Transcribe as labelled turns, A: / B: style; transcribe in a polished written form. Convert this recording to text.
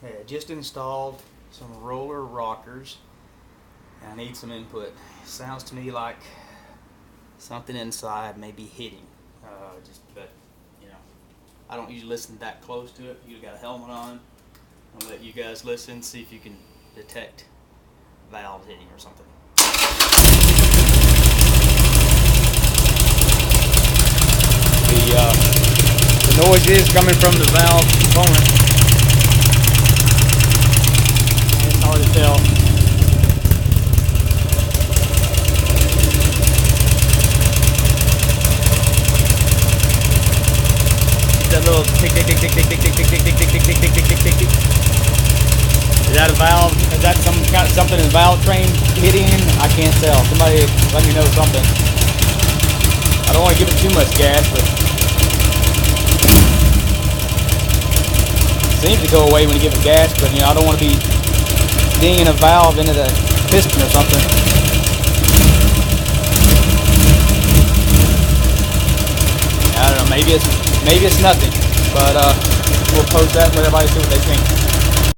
A: Okay, I just installed some roller rockers. I need some input. Sounds to me like something inside may be hitting. But you know, I don't usually listen that close to it. You got a helmet on. I'll let you guys listen, see if you can detect valves hitting or something. The noise is coming from the valve component. It's hard to tell. That little tick tick tick tick tick tick tick tick tick tick tick tick tick tick tick tick tick. Is that a valve? Is that something in the valve train hitting? I can't tell. Somebody let me know something. I don't want to give it too much gas, but it seems to go away when you give it gas. But you know, I don't want to be dinging a valve into the piston or something. I don't know. Maybe it's nothing, but we'll post that and let everybody see what they think.